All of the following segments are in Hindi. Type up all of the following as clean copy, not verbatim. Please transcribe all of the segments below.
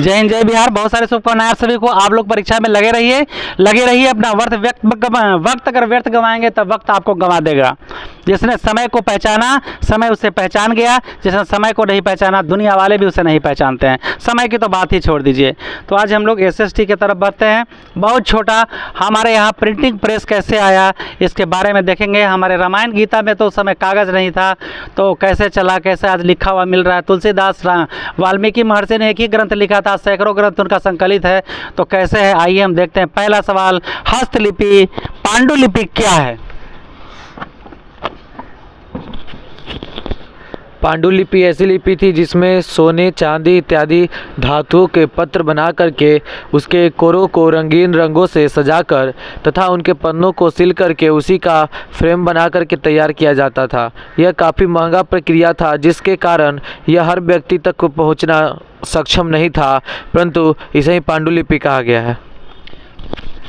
जय हिंद जय बिहार। बहुत सारे शुभकामनाएं सभी को। आप लोग परीक्षा में लगे रहिए अपना वक्त अगर व्यर्थ गंवाएंगे तब वक्त आपको गंवा देगा। जिसने समय को पहचाना समय उससे पहचान गया, जिसने समय को नहीं पहचाना दुनिया वाले भी उसे नहीं पहचानते हैं। समय की तो बात ही छोड़ दीजिए। तो आज हम लोग SST की तरफ बढ़ते हैं। बहुत छोटा हमारे यहाँ प्रिंटिंग प्रेस कैसे आया इसके बारे में देखेंगे। हमारे रामायण गीता में तो उस समय कागज़ नहीं था, तो कैसे चला, कैसे आज लिखा हुआ मिल रहा है। तुलसीदास वाल्मीकि महर्षि ने एक ही ग्रंथ लिखा था, सैकड़ों ग्रंथ उनका संकलित है, तो कैसे है आइए हम देखते हैं। पहला सवाल, हस्तलिपि पांडुलिपि क्या है? पांडुलिपि ऐसी लिपि थी जिसमें सोने चांदी इत्यादि धातुओं के पत्र बना करके उसके कोरों को रंगीन रंगों से सजाकर तथा उनके पन्नों को सिल करके उसी का फ्रेम बना करके तैयार किया जाता था। यह काफ़ी महंगा प्रक्रिया था, जिसके कारण यह हर व्यक्ति तक को पहुंचना सक्षम नहीं था, परंतु इसे ही पांडुलिपि कहा गया है।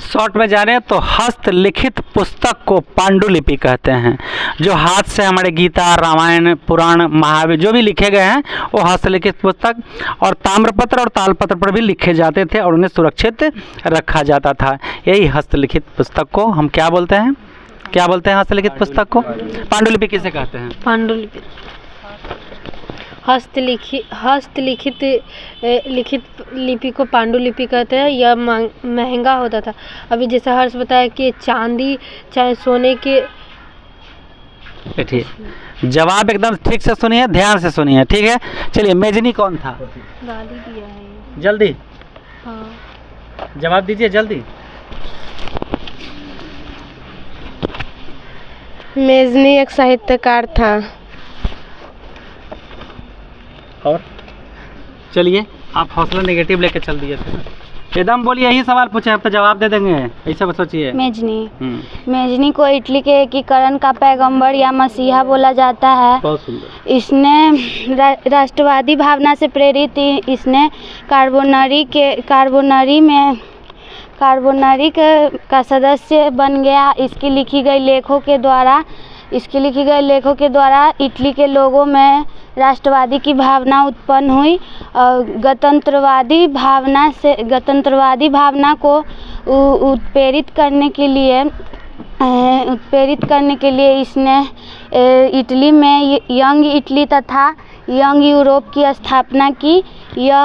शॉर्ट में जाने तो हस्तलिखित पुस्तक को पांडुलिपि कहते हैं। जो हाथ से हमारे गीता, रामायण, पुराण, महावीर जो भी लिखे गए हैं वो हस्तलिखित पुस्तक, और ताम्रपत्र और तालपत्र पर भी लिखे जाते थे और उन्हें सुरक्षित रखा जाता था। यही हस्तलिखित पुस्तक को हम क्या बोलते हैं? क्या बोलते हैं हस्तलिखित पुस्तक को? पांडुलिपि किसे कहते हैं? पांडुलिपि हस्तलिखित लिखित लिपि को पांडुलिपि कहते हैं। यह महंगा होता था। अभी जैसा हर्ष बताया कि चांदी चाहे सोने के। ठीक, जवाब एकदम ठीक से सुनिए, ध्यान से सुनिए, ठीक है। चलिए, मेजनी कौन था? गाली दिया है। जल्दी हाँ, जवाब दीजिए जल्दी। मेजनी एक साहित्यकार था। और चलिए, आप हौसला नेगेटिव लेके चल दिए थे। एकदम बोलिए, यही सवाल पूछे अब तो जवाब दे देंगे, ऐसा सोचिए। मेजनी को इटली के एकीकरण का पैगंबर या मसीहा बोला जाता है। बहुत सुंदर। इसने राष्ट्रवादी भावना से प्रेरित इसने कार्बोनरी का सदस्य बन गया। इसकी लिखी गई लेखों के द्वारा इटली के लोगों में राष्ट्रवादी की भावना उत्पन्न हुई और गणतंत्रवादी भावना को उत्प्रेरित करने के लिए इसने इटली में यंग इटली तथा यंग यूरोप की स्थापना की। यह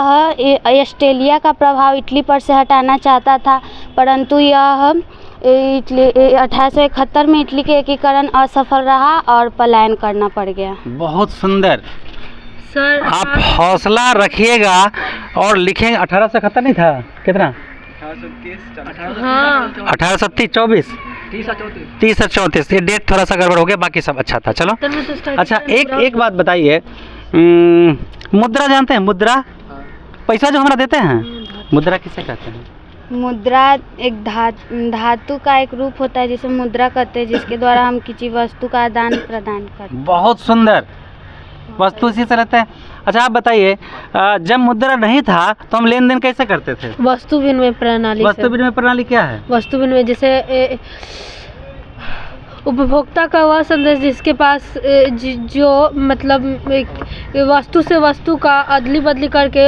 ऑस्ट्रेलिया का प्रभाव इटली पर से हटाना चाहता था, परंतु यह 1871 में इटली के एकीकरण असफल रहा और पलायन करना पड़ गया। बहुत सुंदर सर, आप हौसला रखिएगा और लिखेंगे। 1871 नहीं था, कितना? 1830 30 और 34। ये डेट थोड़ा सा गड़बड़ हो गया, बाकी सब अच्छा था। चलो अच्छा, एक बात बताइए, मुद्रा जानते हैं? मुद्रा पैसा जो हमारा देते हैं, मुद्रा किसे कहते हैं? मुद्रा एक धातु का एक रूप होता है जिसे मुद्रा कहते हैं, जिसके द्वारा हम किसी वस्तु का आदान प्रदान करते हैं। बहुत सुंदर, वस्तु इसी से रहते हैं। अच्छा आप बताइए, जब मुद्रा नहीं था तो हम लेन देन कैसे करते थे? वस्तु विनिमय प्रणाली। वस्तु विनिमय प्रणाली क्या है? वस्तु विनिमय जैसे उपभोक्ता का वह संदेश जिसके पास जो मतलब वस्तु से वस्तु का अदली बदली करके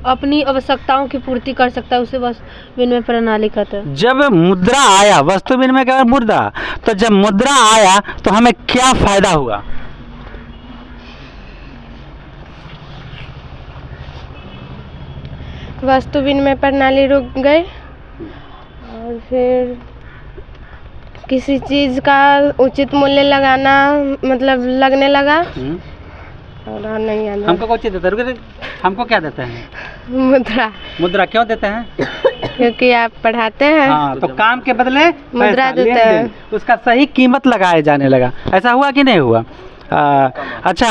अपनी आवश्यकताओं की पूर्ति कर सकता है, उसे वस्तु विनिमय प्रणाली कहते हैं। जब मुद्रा आया, वस्तु विनिमय का मुद्रा, तो जब मुद्रा आया तो हमें क्या फायदा हुआ? वस्तु विनिमय प्रणाली रुक गई और फिर किसी चीज का उचित मूल्य लगाना मतलब लगने लगा। और नहीं आना। हमको कौन चीज देते हैं? हमको क्या देते हैं? मुद्रा। मुद्रा क्यों देते हैं? क्योंकि आप पढ़ाते हैं। हाँ, तो काम के बदले मुद्रा देते हैं, उसका सही कीमत लगाया जाने लगा। ऐसा हुआ कि नहीं हुआ? अच्छा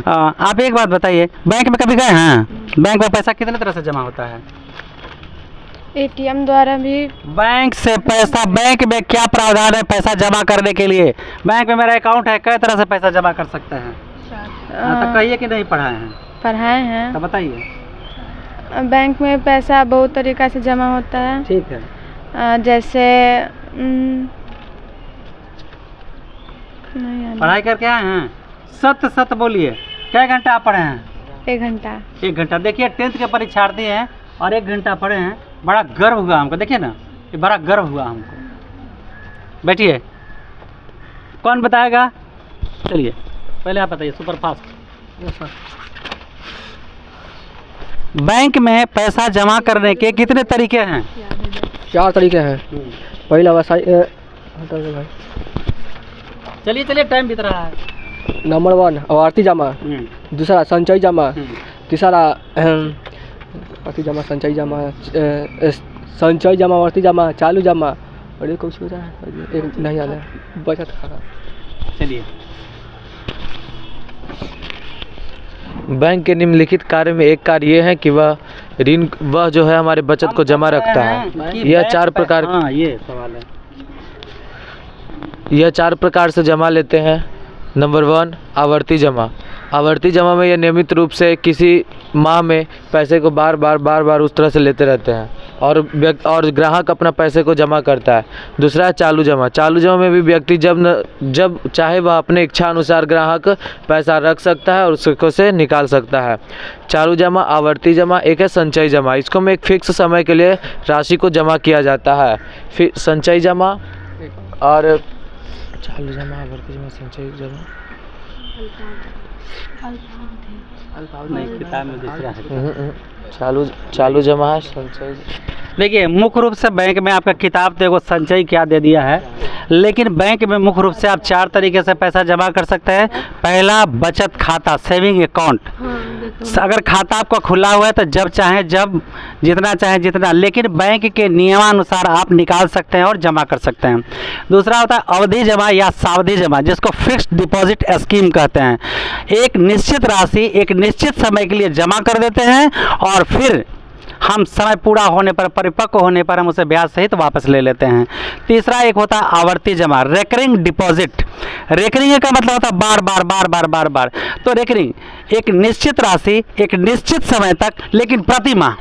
आप एक बात बताइए, बैंक में कभी गए हैं? बैंक में पैसा कितने तरह से जमा होता है? ATM द्वारा भी। बैंक से पैसा, बैंक में क्या प्रावधान है पैसा जमा करने के लिए? बैंक में मेरा अकाउंट है, कई तरह से पैसा जमा कर सकते हैं। तो कहिए कि नहीं पढ़ाए हैं? पढ़ाए हैं। तो बताइए। बैंक में पैसा बहुत तरीका से जमा होता है। ठीक है। जैसे पढ़ाई करके आए हैं? सत्य बोलिए, क्या घंटा आप पढ़े हैं? 1 घंटा। 1 घंटा। देखिए 10th के परीक्षार्थी हैं और 1 घंटा पढ़े हैं, बड़ा गर्व हुआ हमको। देखिए ना, ये बड़ा गर्व हुआ हमको। बैठिए, कौन बताएगा? चलिए पहले आप बताइए, सुपर फास्ट। बैंक में पैसा जमा करने के कितने तरीके हैं? 4 तरीके हैं। पहला चलिए चलिए, टाइम बीत रहा है। नंबर 1 आवर्ती जमा, दूसरा संचय जमा, तीसरा आवर्ती जमा, संचय जमा, संचय जमा, आवर्ती जमा, चालू जमा, और एक कुछ हो रहा है, एक नहीं याद है, बचत खाता। चलिए, बैंक के निम्नलिखित कार्य में एक कार्य ये है कि वह ऋण, वह जो है हमारे बचत को जमा रखता है। यह 4 प्रकार, हाँ ये सवाल है। यह 4 प्रकार से जमा लेते हैं। नंबर 1 आवर्ती जमा। आवर्ती जमा में यह नियमित रूप से किसी माह में पैसे को बार बार उस तरह से लेते रहते हैं और ग्राहक अपना पैसे को जमा करता है। दूसरा है चालू जमा। चालू जमा में भी व्यक्ति जब चाहे वह अपने इच्छा अनुसार ग्राहक पैसा रख सकता है और उसको से निकाल सकता है। चालू जमा, आवर्ती जमा। एक है संचय जमा। इसको में एक फिक्स समय के लिए राशि को जमा किया जाता है। फिर संचय जमा और चालू जमा, आवर्ती जमा, संचय जमा, नहीं, किताब में दूसरा है। चालू जमा है, संचय। देखिए, मुख्य रूप से बैंक में आपका किताब देखो संचय क्या दे दिया है, लेकिन बैंक में मुख्य रूप से आप 4 तरीके से पैसा जमा कर सकते हैं। पहला बचत खाता, सेविंग अकाउंट। अगर खाता आपका खुला हुआ है तो जब चाहें जब, जितना चाहें जितना, लेकिन बैंक के नियमानुसार आप निकाल सकते हैं और जमा कर सकते हैं। दूसरा होता है अवधि जमा या सावधि जमा, जिसको फिक्स्ड डिपॉजिट स्कीम कहते हैं। एक निश्चित राशि एक निश्चित समय के लिए जमा कर देते हैं और फिर हम समय पूरा होने पर, परिपक्व होने पर हम उसे ब्याज सहित वापस ले लेते हैं। तीसरा एक होता है आवर्ती जमा, रेकरिंग डिपॉजिट। रेकरिंग का मतलब होता है बार। तो रेकरिंग एक निश्चित राशि एक निश्चित समय तक, लेकिन प्रति माह,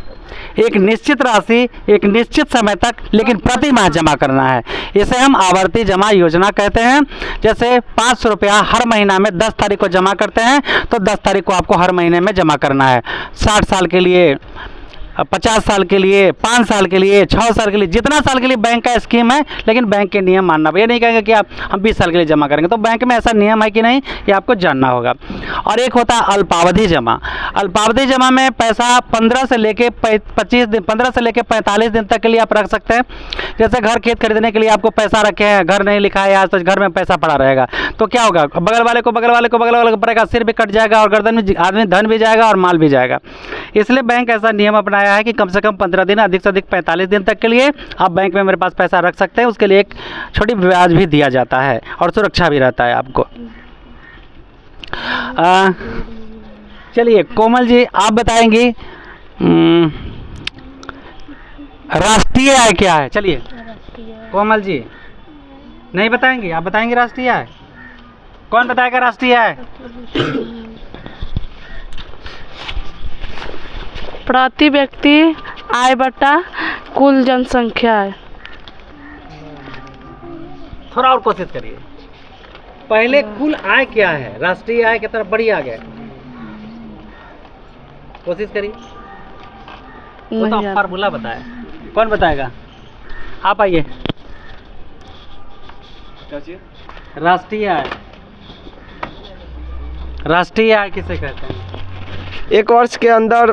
एक निश्चित राशि एक निश्चित समय तक लेकिन प्रति माह जमा करना है। इसे हम आवर्ती जमा योजना कहते हैं। जैसे 500 रुपया हर महीना में 10 तारीख को जमा करते हैं तो 10 तारीख को आपको हर महीने में जमा करना है। 60 साल के लिए, 50 साल के लिए, 5 साल के लिए, 6 साल के लिए, जितना साल के लिए बैंक का स्कीम है, लेकिन बैंक के नियम मानना। ये नहीं कहेंगे कि हम 20 साल के लिए जमा करेंगे, तो बैंक में ऐसा नियम है कि नहीं, ये आपको जानना होगा। और एक होता है अल्पावधि जमा। अल्पावधि जमा में पैसा 15 से लेके 25 दिन, 15 से लेके 45 दिन तक के लिए आप रख सकते हैं। जैसे घर खेत खरीदने के लिए आपको पैसा रखे हैं, घर नहीं लिखा है आज, तो घर में पैसा पड़ा रहेगा, तो क्या होगा, बगल वाले को पड़ेगा, सिर भी कट जाएगा और गर्दन में आदमी धन भी जाएगा और माल भी जाएगा। इसलिए बैंक ऐसा नियम अपनाया है कि कम से कम 15 दिन, अधिक से अधिक 45 दिन तक के लिए आप बैंक में मेरे पास पैसा रख सकते हैं। उसके लिए एक छोटी ब्याज भी दिया जाता है और सुरक्षा भी रहता है आपको। चलिए कोमल जी, आप बताएंगी राष्ट्रीय आय क्या है? चलिए कोमल जी नहीं बताएंगी, आप बताएंगे राष्ट्रीय आय। कौन बताएगा राष्ट्रीय आय? प्रति व्यक्ति आय बटा कुल जनसंख्या है। थोड़ा और कोशिश करिए। पहले कुल आय क्या है, राष्ट्रीय आय की तरफ बढ़िए आ गए। कोशिश करिए। वो तो फार्मूला बताया, कौन बताएगा? आप आइए। राष्ट्रीय आय, राष्ट्रीय आय किसे कहते हैं? एक वर्ष के अंदर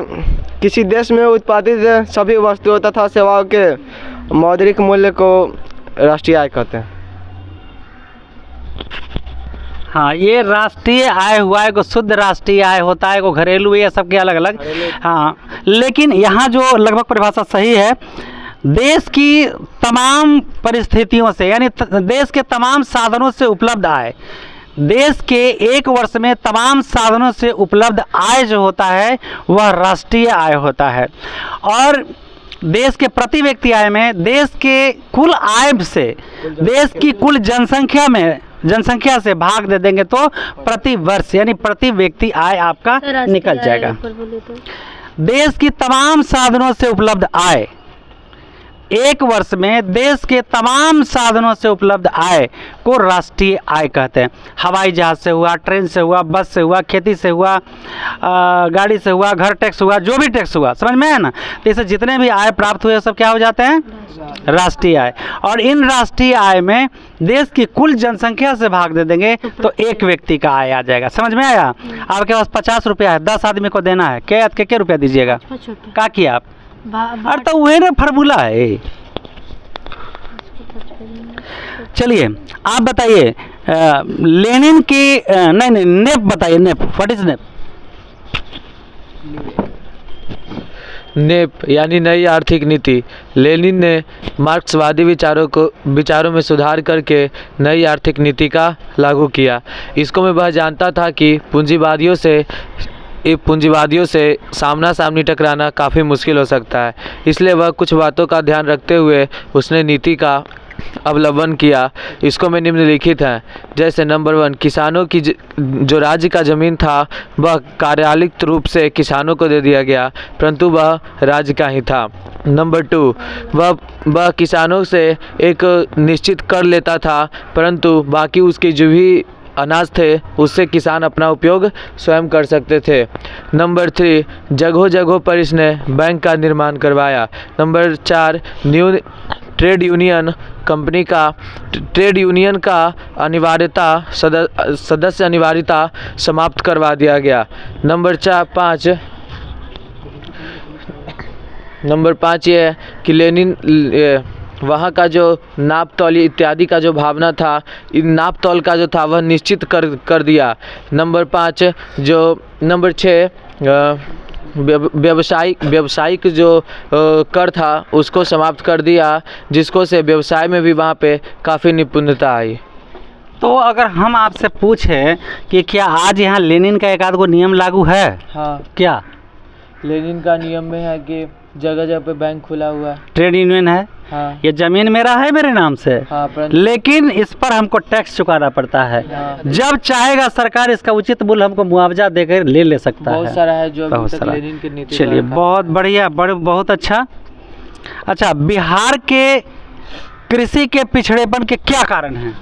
किसी देश में उत्पादित सभी वस्तुओं तथा सेवाओं के मौद्रिक मूल्य को राष्ट्रीय आय कहते हैं। हाँ, ये राष्ट्रीय आय हुआ है, को शुद्ध राष्ट्रीय आय होता है, को घरेलू, ये सबके अलग अलग। हाँ, लेकिन यहाँ जो लगभग परिभाषा सही है, देश की तमाम परिस्थितियों से, यानी देश के तमाम साधनों से उपलब्ध आय, देश के एक वर्ष में तमाम साधनों से उपलब्ध आय जो होता है वह राष्ट्रीय आय होता है। और देश के प्रति व्यक्ति आय में, देश के कुल आय से, देश की कुल जनसंख्या से भाग दे देंगे तो प्रति वर्ष यानी प्रति व्यक्ति आय आपका निकल जाएगा। देश की तमाम साधनों से उपलब्ध आय, एक वर्ष में देश के तमाम साधनों से उपलब्ध आय को राष्ट्रीय आय कहते हैं। हवाई जहाज से हुआ, ट्रेन से हुआ, बस से हुआ, खेती से हुआ, गाड़ी से हुआ, घर टैक्स हुआ, जो भी टैक्स हुआ, समझ में है ना। तो इससे जितने भी आय प्राप्त हुए सब क्या हो जाते हैं, राष्ट्रीय आय। और इन राष्ट्रीय आय में देश की कुल जनसंख्या से भाग दे देंगे तो एक व्यक्ति का आय आ जाएगा। समझ में आया। आपके पास 50 रुपया है, 10 आदमी को देना है, क्या रुपया दीजिएगा, क्या किया आप। अरे तो वही ना फार्मूला है। चलिए आप बताइए लेनिन की नहीं नेप बताइए, NEP, what is NEP. NEP यानी नई आर्थिक नीति। लेनिन ने मार्क्सवादी विचारों में सुधार करके नई आर्थिक नीति का लागू किया। इसको मैं वह जानता था कि पूंजीवादियों से सामना सामनी टकराना काफ़ी मुश्किल हो सकता है, इसलिए वह कुछ बातों का ध्यान रखते हुए उसने नीति का अवलंबन किया। इसको में निम्नलिखित हैं, जैसे नंबर 1, किसानों की जो राज्य का ज़मीन था वह कार्यालयिक रूप से किसानों को दे दिया गया, परंतु वह राज्य का ही था। नंबर 2, वह किसानों से एक निश्चित कर लेता था, परंतु बाकी उसके जो भी अनाज थे उससे किसान अपना उपयोग स्वयं कर सकते थे। नंबर 3, जगहों जगहों पर इसने बैंक का निर्माण करवाया। नंबर 4, ट्रेड यूनियन का अनिवार्यता सदस्य अनिवार्यता समाप्त करवा दिया गया। नंबर 5 ये है कि लेनिन वहाँ का जो नाप तौल इत्यादि का जो भावना था, इन नाप तौल का जो था वह निश्चित कर दिया। नंबर 6 व्यावसायिक जो कर था उसको समाप्त कर दिया, जिसको से व्यवसाय में भी वहाँ पे काफ़ी निपुणता आई। तो अगर हम आपसे पूछें कि क्या आज यहाँ लेनिन का एक आध गो नियम लागू है। हाँ, क्या लेनिन का नियम में है कि जगह जगह पे बैंक खुला हुआ है, ट्रेड यूनियन है। हाँ, ये जमीन मेरा है मेरे नाम से, हाँ, लेकिन इस पर हमको टैक्स चुकाना पड़ता है। हाँ, जब चाहेगा सरकार इसका उचित मूल्य हमको मुआवजा देकर ले सकता है। बहुत सारा है जो बहुत अभी तक सारा। लेनिन की नीति चलिए द्वारा था। बहुत बढ़िया, बहुत अच्छा। अच्छा, बिहार के कृषि के पिछड़ेपन के क्या कारण हैं।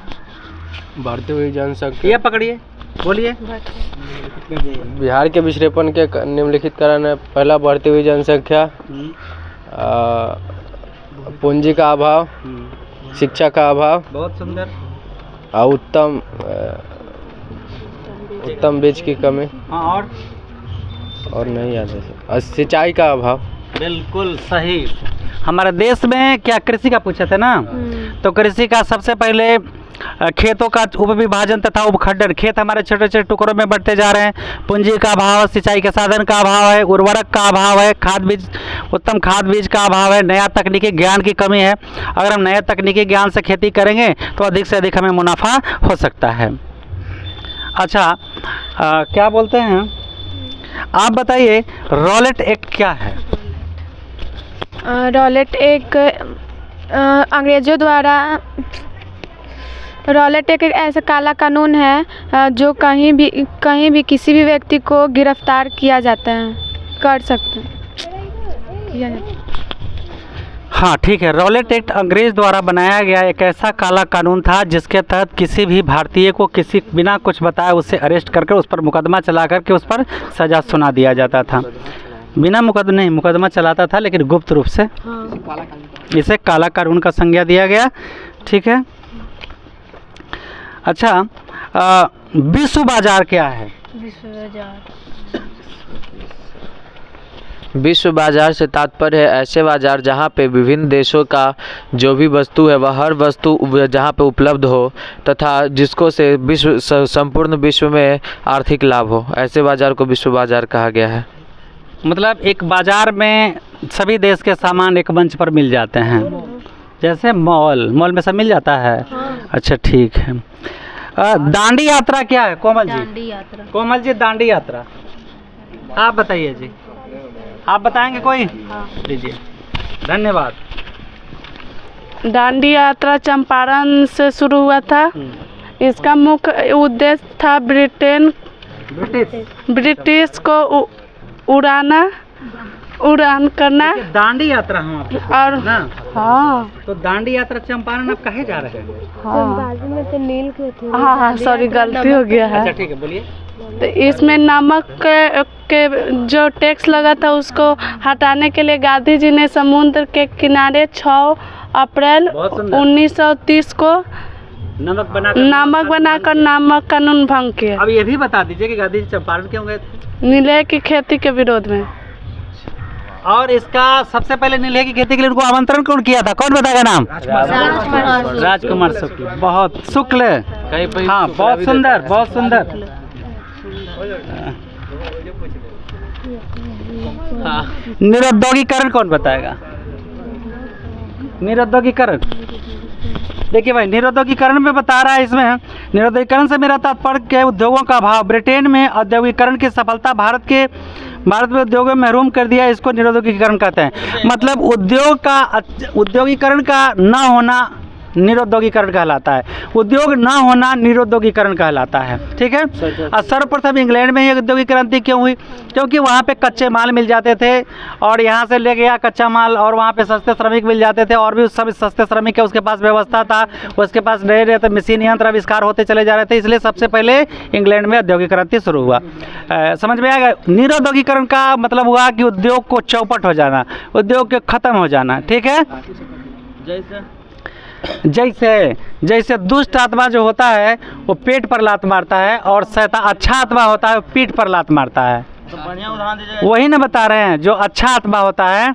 बढ़ती हुई जनसंख्या। ये पकड़िए, बोलिए। बिहार के पिछड़ेपन के निम्नलिखित कारण है। पहला, बढ़ती हुई जनसंख्या, पूंजी का अभाव, शिक्षा का अभाव, बहुत सुंदर, और उत्तम बीज की कमी, हाँ, और नहीं याद है, और सिंचाई का अभाव। बिल्कुल सही। हमारे देश में क्या कृषि का पूछा था ना, तो कृषि का सबसे पहले खेतों का उपविभाजन तथा उपखंडन। खेत हमारे छोटे छोटे टुकड़ों में बढ़ते जा रहे हैं। पूंजी का अभाव, सिंचाई के साधन का अभाव है, उर्वरक का अभाव है, उत्तम खाद बीज का अभाव है, नया तकनीकी ज्ञान की कमी है। अगर हम नए तकनीकी ज्ञान से खेती करेंगे तो अधिक से अधिक हमें मुनाफा हो सकता है। अच्छा, क्या बोलते हैं, आप बताइए रॉलेट एक्ट क्या है। रॉलेट एक अंग्रेजों द्वारा रॉलेट एक ऐसा काला कानून है जो कहीं भी किसी भी व्यक्ति को गिरफ्तार किया जाता है, कर सकते हैं, किया जाता है। हाँ ठीक है, रॉलेट एक्ट अंग्रेज द्वारा बनाया गया एक ऐसा काला कानून था जिसके तहत किसी भी भारतीय को किसी बिना कुछ बताए उससे अरेस्ट करके उस पर मुकदमा चला करके उस पर सज़ा सुना दिया जाता था। बिना मुकदमा चलाता था, लेकिन गुप्त रूप से। इसे काला कानून का संज्ञा दिया गया। ठीक है। अच्छा, विश्व बाजार क्या है। विश्व बाजार से तात्पर्य है ऐसे बाजार जहाँ पे विभिन्न देशों का जो भी वस्तु है वह हर वस्तु जहाँ पे उपलब्ध हो तथा जिसको से संपूर्ण विश्व में आर्थिक लाभ हो, ऐसे बाजार को विश्व बाजार कहा गया है। मतलब एक बाजार में सभी देश के सामान एक मंच पर मिल जाते हैं, जैसे मॉल में सब मिल जाता है। अच्छा ठीक है। दांडी यात्रा क्या है कोमल जी। कोमल जी, दांडी यात्रा आप बताइए जी, आप बताएंगे कोई। लीजिए, धन्यवाद। दांडी यात्रा चंपारण से शुरू हुआ था। इसका मुख्य उद्देश्य था ब्रिटिश को उड़ाना उड़ान करना दांडी यात्रा हम आपको और ना। हाँ तो दांडी यात्रा चंपारण आप कहे जा रहे हैं? बाजू में तो नील के थे। हाँ सॉरी गलती हो गया है। अच्छा ठीक है, बोलिए। तो इसमें नमक के जो टैक्स लगा था उसको हटाने के लिए गांधी जी ने समुद्र के किनारे 6 अप्रैल बहुत सुंदर। 1930 को नमक बनाकर नामक कानून भंग किया। अब ये भी बता दीजिए कि गांधी जी चंपारण क्यों गए थे? नीले की खेती के विरोध में। और इसका सबसे पहले नीले की खेती के लिए उनको आमंत्रण कौन किया था? कौन बताएगा नाम? राजकुमार शुक्ल। बहुत शुक्ल। हाँ बहुत सुंदर, बहुत सुंदर। निरुद्योगीकरण कौन बताएगा? निरुद्योगीकरण देखिए भाई, निरुद्योगीकरण में बता रहा है इसमें, निरुद्योगीकरण से मेरा तात्पर्य के उद्योगों का अभाव। ब्रिटेन में औद्योगिकरण की सफलता भारत में उद्योगों में महरूम कर दिया, इसको निरुद्योगीकरण कहते हैं। मतलब उद्योगीकरण का ना होना निरुद्योगीकरण कहलाता है, उद्योग ना होना निरुद्योगीकरण कहलाता है। ठीक है। और सर्वप्रथम इंग्लैंड में ही औद्योगिक क्रांति क्यों हुई? क्योंकि वहाँ पे कच्चे माल मिल जाते थे और यहाँ से ले गया कच्चा माल, और वहाँ पे सस्ते श्रमिक मिल जाते थे, और भी सब सस्ते श्रमिक के उसके पास व्यवस्था था, उसके पास नए नए मशीन यंत्र आविष्कार होते चले जा रहे थे, इसलिए सबसे पहले इंग्लैंड में औद्योगिक क्रांति शुरू हुआ। समझ में आएगा? निरुद्योगीकरण का मतलब हुआ कि उद्योग को चौपट हो जाना, उद्योग के खत्म हो जाना। ठीक है। जैसे दुष्ट आत्मा जो होता है वो पेट पर लात मारता है, और शैतान अच्छा आत्मा होता है वो पीठ पर लात मारता है। वही ना बता रहे हैं, जो अच्छा आत्मा होता है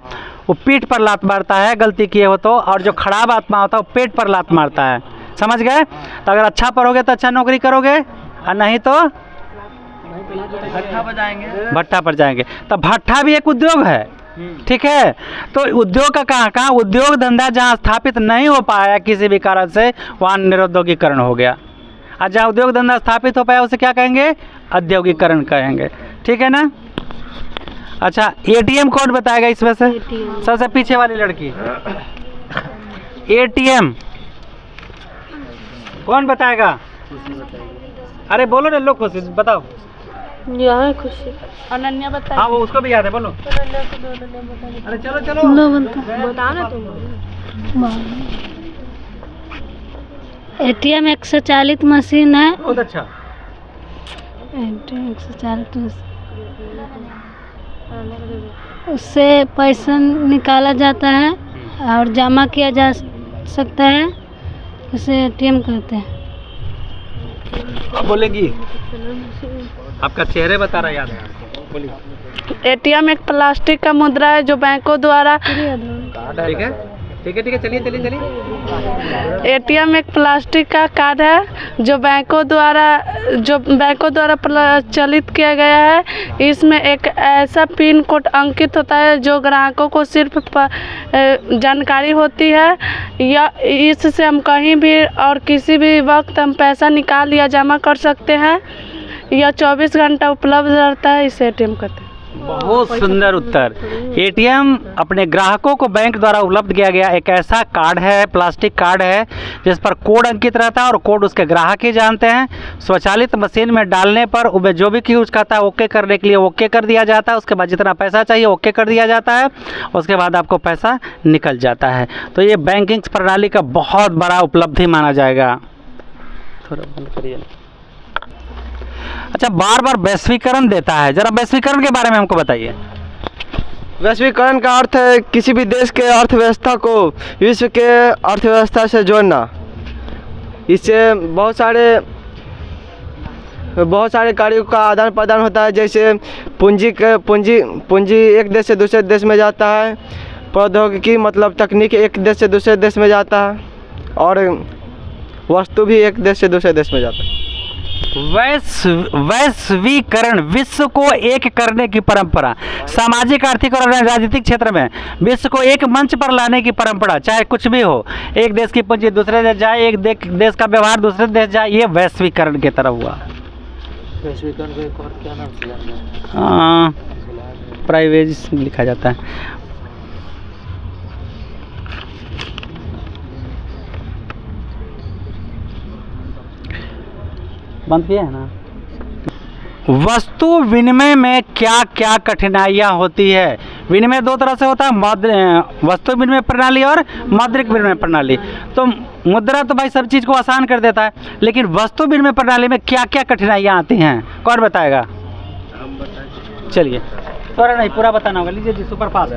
वो पीठ पर लात मारता है गलती किए हो तो, और जो खराब आत्मा होता है वो पेट पर लात मारता है। समझ गए? तो अगर अच्छा पढ़ोगे तो अच्छा नौकरी करोगे, और नहीं तो भट्ठा पर जाएंगे। तो भट्ठा भी एक उद्योग है। ठीक है। तो उद्योग का कहाँ उद्योग धंधा जहाँ स्थापित नहीं हो पाया किसी भी कारण से, वहाँ निरुद्योगीकरण हो गया। और जहाँ उद्योग धंधा स्थापित हो पाया उसे क्या कहेंगे? औद्योगिकरण कहेंगे। ठीक है ना। अच्छा, एटीएम कौन बताएगा इसमें से? सबसे पीछे वाली लड़की। एटीएम कौन बताएगा? अरे बोलो ना, लोग खुशी बताओ। यहाँ खुशी अनन्या बताइए। हाँ वो उसको भी याद है, बोलो। अरे चलो चलो बताओ ना तुम। एटीएम एक स्वचालित मशीन है। बहुत अच्छा। एटीएम एक स्वचालित मशीन, उससे पैसा निकाला जाता है और जमा किया जा सकता है, उसे एटीएम कहते हैं। अब बोलेगी, आपका चेहरे बता रहा है, याद है, बोलिए। एटीएम एक प्लास्टिक का मुद्रा है जो बैंकों द्वारा ठीक है ठीक है ठीक है, चलिए चलिए चलिए। एटीएम एक प्लास्टिक का कार्ड है जो बैंकों द्वारा प्रचलित किया गया है। इसमें एक ऐसा पिन कोड अंकित होता है जो ग्राहकों को सिर्फ जानकारी होती है, या इससे हम कहीं भी और किसी भी वक्त हम पैसा निकाल या जमा कर सकते हैं। यह 24 घंटा उपलब्ध रहता है, इसे एटीएम कहते हैं। बहुत सुंदर उत्तर। एटीएम अपने ग्राहकों को बैंक द्वारा उपलब्ध किया गया एक ऐसा कार्ड है, प्लास्टिक कार्ड है, जिस पर कोड अंकित रहता है और कोड उसके ग्राहक ही जानते हैं। स्वचालित मशीन में डालने पर उसमें जो भी यूज करता है ओके करने के लिए ओके कर दिया जाता है, उसके बाद जितना पैसा चाहिए ओके कर दिया जाता है, उसके बाद आपको पैसा निकल जाता है। तो ये बैंकिंग प्रणाली का बहुत बड़ा उपलब्धि माना जाएगा। थोड़ा बंद करिए। अच्छा, बार बार वैश्वीकरण देता है, जरा वैश्वीकरण के बारे में हमको बताइए। वैश्वीकरण का अर्थ है किसी भी देश के अर्थव्यवस्था को विश्व के अर्थव्यवस्था से जोड़ना। इससे बहुत सारे कार्यों का आदान प्रदान होता है, जैसे पूंजी एक देश से दूसरे देश में जाता है, प्रौद्योगिकी मतलब तकनीक एक देश से दूसरे देश में जाता है, और वस्तु भी एक देश से दूसरे देश में जाता है। वैश्वीकरण विश्व को एक करने की परंपरा, सामाजिक, आर्थिक और राजनीतिक क्षेत्र में विश्व को एक मंच पर लाने की परंपरा, चाहे कुछ भी हो। एक देश की पूंजी दूसरे देश जाए, एक देश का व्यवहार दूसरे देश जाए, ये वैश्वीकरण की तरह हुआ। वैश्वीकरण को एक और क्या नाम से जानते हैं? प्राइवेसी लिखा जाता है। बंद किया है ना। वस्तु विनिमय में क्या क्या कठिनाइयाँ होती है? विनिमय दो तरह से होता है, वस्तु विनिमय प्रणाली और मौद्रिक विनिमय प्रणाली। तो मुद्रा तो भाई सब चीज़ को आसान कर देता है, लेकिन वस्तु विनिमय प्रणाली में क्या क्या कठिनाइयाँ आती हैं, कौन बताएगा? चलिए, थोड़ा नहीं पूरा बताना होगा। लीजिए जी, सुपर फास्ट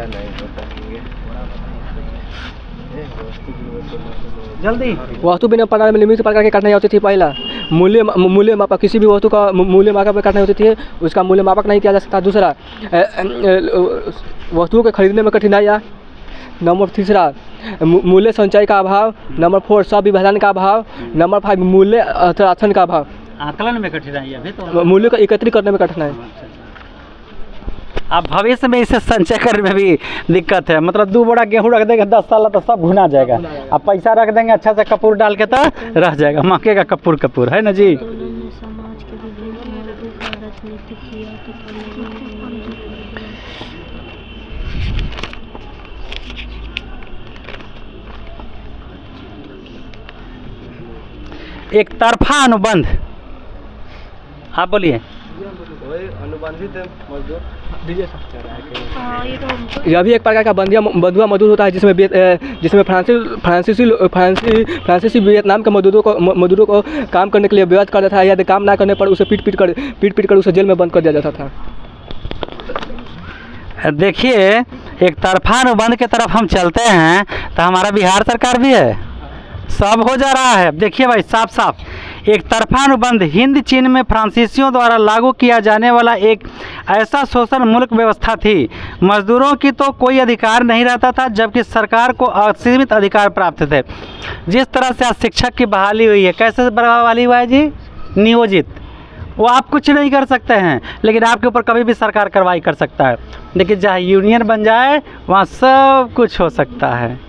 जल्दी। वस्तु विनिमय प्रणाली में निम्नलिखित प्रकार की कठिनाई होती थी। पहला, मूल्य मापक, किसी भी वस्तु का मूल्य मापक में कठिनाई होती थी, उसका मूल्य मापक नहीं किया जा सकता। दूसरा, वस्तुओं के खरीदने में कठिनाइयाँ। नंबर तीसरा, मूल्य संचय का अभाव। नंबर 4, संविभाजन का अभाव। नंबर 5, मूल्य अर्थार्जन का अभाव। आकलन में कठिनाई है तो मूल्य को एकत्रित करने में कठिनाई। अब भविष्य में इसे संचय करने में भी दिक्कत है, मतलब 2 बोरा गेहूँ रख देंगे 10 साल तो सब भुना जाएगा। अब पैसा रख देंगे अच्छा से कपूर डाल के तो रह जाएगा, मक्के का कपूर है ना जी। एक तरफा अनुबंध, आप बोलिए। अनुबंधित मजदूर, यह भी एक प्रकार का बंधुआ मजदूर होता है, जिसमें फ्रांसीसी वियतनाम के मजदूरों को काम करने के लिए विवश कर देता है। यदि काम ना करने पर उसे पीट पीट कर उसे जेल में बंद कर दिया जाता था। देखिए, एक तरफा अनुबंध की तरफ हम चलते हैं तो हमारा बिहार सरकार भी है, सब हो जा रहा है। देखिए भाई, साफ साफ एक तरफा अनुबंध हिंद चीन में फ्रांसीसियों द्वारा लागू किया जाने वाला एक ऐसा शोषण मुल्क व्यवस्था थी। मजदूरों की तो कोई अधिकार नहीं रहता था, जबकि सरकार को असीमित अधिकार प्राप्त थे। जिस तरह से आज शिक्षक की बहाली हुई है, कैसे बहाली हुआ है जी? नियोजित, वो आप कुछ नहीं कर सकते हैं, लेकिन आपके ऊपर कभी भी सरकार कार्रवाई कर सकता है। लेकिन जहाँ यूनियन बन जाए वहाँ सब कुछ हो सकता है।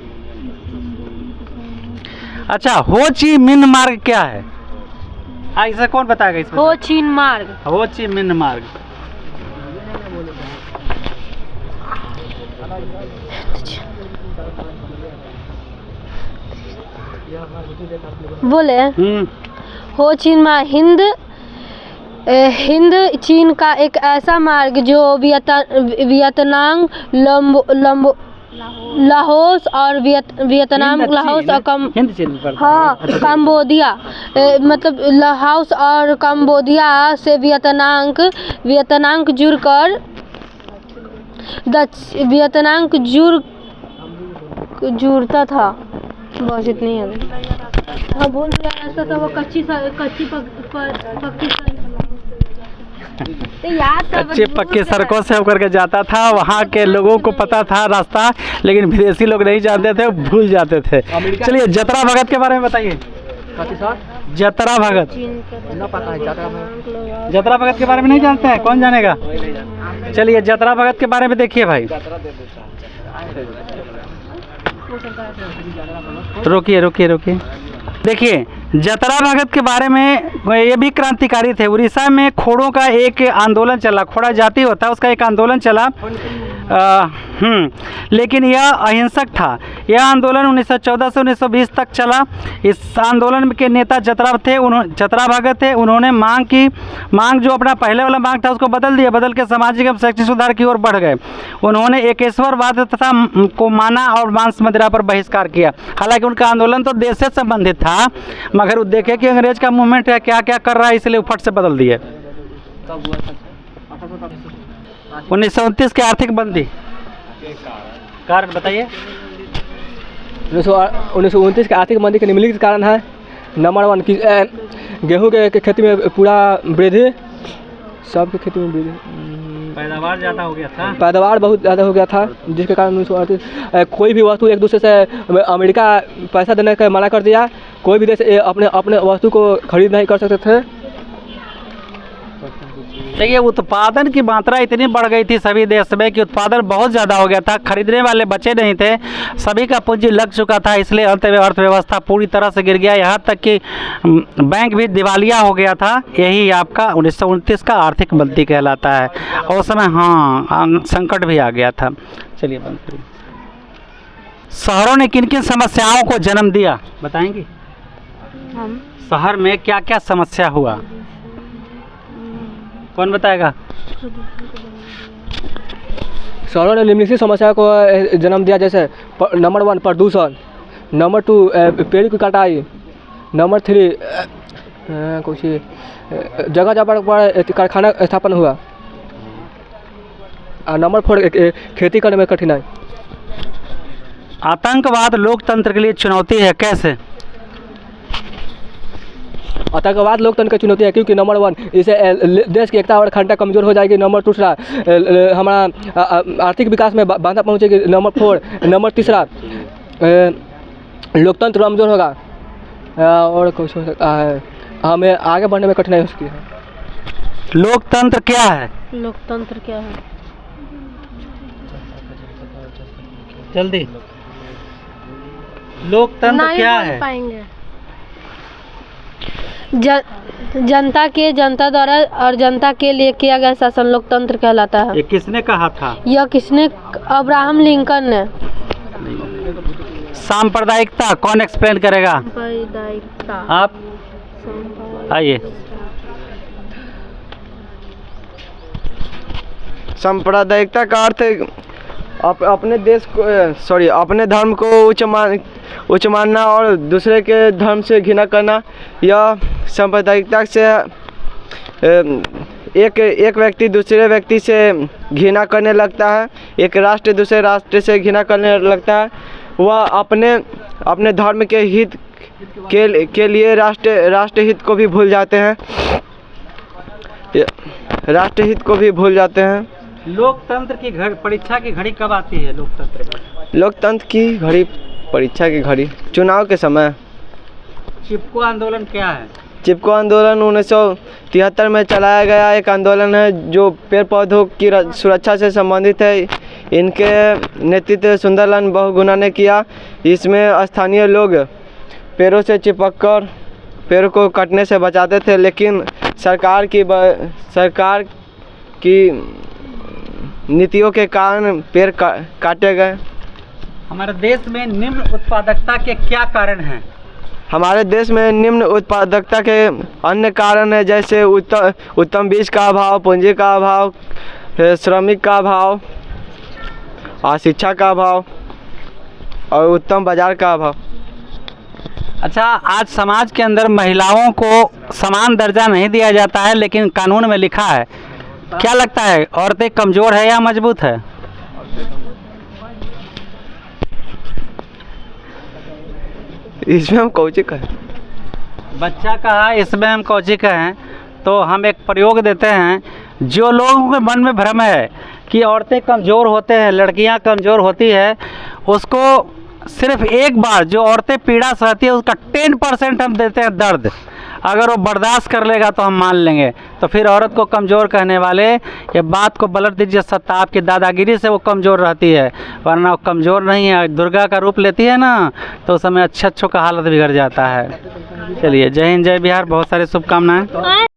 अच्छा, हो ची मिन्ह मार्ग क्या है? इसे कौन बताएगा? इसमें हो ची मार्ग, हो ची मिन्ह मार्ग बोले। हो ची मार्ग हिंद चीन का एक ऐसा मार्ग जो वियतनाम, लाओस और वियतनाम, लाओस और कंबोडिया, मतलब लाओस और कंबोडिया से वियतनाम जुड़कर वियतनाम जुड़ता था। बस इतनी है। हाँ, बोल रहा ऐसा था, वो कच्ची कच्चे पक्के सड़कों से होकर के जाता था। वहाँ के लोगों को पता था रास्ता, लेकिन विदेशी लोग नहीं जानते थे, भूल जाते थे। चलिए, जतरा भगत के बारे में बताइए। जतरा भगत, जतरा भगत के बारे में नहीं जानते हैं? कौन जानेगा? चलिए, जतरा भगत के बारे में देखिए भाई। रोकिए। देखिए, जतरा भगत के बारे में, ये भी क्रांतिकारी थे। उड़ीसा में खोड़ों का एक आंदोलन चला, खोड़ा जाति होता है, उसका एक आंदोलन चला। लेकिन यह अहिंसक था। यह आंदोलन 1914 से 1920 तक चला। इस आंदोलन के नेता जतरा भगत थे। उन्होंने मांग जो अपना पहले वाला मांग था उसको बदल के सामाजिक एवं शैक्षिक सुधार की ओर बढ़ गए। उन्होंने एकेश्वरवाद तथा को माना और मांस मदिरा पर बहिष्कार किया। हालांकि उनका आंदोलन तो देश से संबंधित था, मगर वो देखे कि अंग्रेज का मूवमेंट है, क्या क्या कर रहा है, इसलिए फट से बदल दिए। 1929 की आर्थिक मंदी कारण बताइए। 1929 की आर्थिक मंदी के निम्नलिखित कारण है। नंबर 1, गेहूं के खेती में पूरा वृद्धि, सबकी खेती में वृद्धि, पैदावार ज़्यादा हो गया था, पैदावार बहुत ज़्यादा हो गया था, जिसके कारण 1938 कोई भी वस्तु एक दूसरे से, अमेरिका पैसा देने का मना कर दिया। कोई भी देश अपने वस्तु को खरीद नहीं कर सकते थे। देखिए, उत्पादन की मात्रा इतनी बढ़ गई थी सभी देश में कि उत्पादन बहुत ज़्यादा हो गया था, खरीदने वाले बचे नहीं थे, सभी का पूंजी लग चुका था। इसलिए अर्थव्यवस्था पूरी तरह से गिर गया, यहाँ तक कि बैंक भी दिवालिया हो गया था। यही आपका 1929 का आर्थिक मंदी कहलाता है। और उस समय संकट भी आ गया था। चलिए बंद करिए। शहरों ने किन किन समस्याओं को जन्म दिया, बताएंगे? शहर में क्या क्या समस्या हुआ, कौन बताएगा? शहरों ने निम्नलिखित समस्या को जन्म दिया, जैसे नंबर 1 प्रदूषण, नंबर 2 पेड़ की कटाई, नंबर 3 कुछ जगह जगह पर कारखाना स्थापन हुआ, और नंबर 4 खेती करने में कठिनाई। आतंकवाद लोकतंत्र के लिए चुनौती है, कैसे? आतंकवाद लोकतंत्र की चुनौती है क्योंकि नंबर 1 इसे देश की एकता और अखंडता कमजोर हो जाएगी, नंबर 2 हमारा आर्थिक विकास में बाधा पहुंचेगी, नंबर 3 लोकतंत्र कमजोर होगा, और कुछ हो सकता है, हमें आगे बढ़ने में कठिनाई हो सकती है। लोकतंत्र क्या है? लोकतंत्र क्या है? जल्दी, लोकतंत्र क्या है? पाएंगे जनता के, जनता द्वारा और जनता के लिए किया गया शासन लोकतंत्र कहलाता है। ये किसने कहा था? यह किसने? अब्राहम लिंकन ने। सांप्रदायिकता कौन एक्सप्लेन करेगा? सांप्रदायिकता आप आइए। सांप्रदायिकता का अर्थ अपने देश को अपने धर्म को उच्च मानना और दूसरे के धर्म से घृणा करना। यह सांप्रदायिकता से एक व्यक्ति दूसरे व्यक्ति से घृणा करने लगता है, एक राष्ट्र दूसरे राष्ट्र से घृणा करने लगता है। वह अपने धर्म के हित के लिए राष्ट्रहित को भी भूल जाते हैं, राष्ट्रहित को भी भूल जाते हैं। लोकतंत्र की परीक्षा की घड़ी कब आती है? लोकतंत्र की घड़ी, परीक्षा की घड़ी चुनाव के समय। चिपको आंदोलन क्या है? चिपको आंदोलन 1973 में चलाया गया एक आंदोलन है जो पेड़ पौधों की सुरक्षा से संबंधित है। इनके नेतृत्व सुंदरलाल बहुगुणा ने किया। इसमें स्थानीय लोग पेड़ों से चिपककर पेड़ को कटने से बचाते थे, लेकिन सरकार की नीतियों के कारण पेड़ काटे गए। हमारे देश में निम्न उत्पादकता के क्या कारण हैं? हमारे देश में निम्न उत्पादकता के अन्य कारण है, जैसे उत्तम बीज का अभाव, पूंजी का अभाव, श्रमिक का अभाव, शिक्षा का अभाव और उत्तम बाजार का अभाव। अच्छा, आज समाज के अंदर महिलाओं को समान दर्जा नहीं दिया जाता है, लेकिन कानून में लिखा है। क्या लगता है, औरतें कमज़ोर है या मजबूत है? इसमें हम कौची कहें? बच्चा कहा, इसमें हम कौची कहें? तो हम एक प्रयोग देते हैं। जो लोगों के मन में भ्रम है कि औरतें कमज़ोर होते हैं, लड़कियां कमज़ोर होती है, उसको सिर्फ एक बार जो औरतें पीड़ा सहती है उसका 10% हम देते हैं दर्द। अगर वो बर्दाश्त कर लेगा तो हम मान लेंगे। तो फिर औरत को कमज़ोर कहने वाले ये बात को पलट दीजिए। सत्ता आपकी दादागिरी से वो कमज़ोर रहती है, वरना वो कमज़ोर नहीं है। दुर्गा का रूप लेती है ना, तो उस समय अच्छों का हालत बिगड़ जाता है। चलिए, जय हिंद, जय बिहार, बहुत सारी शुभकामनाएं।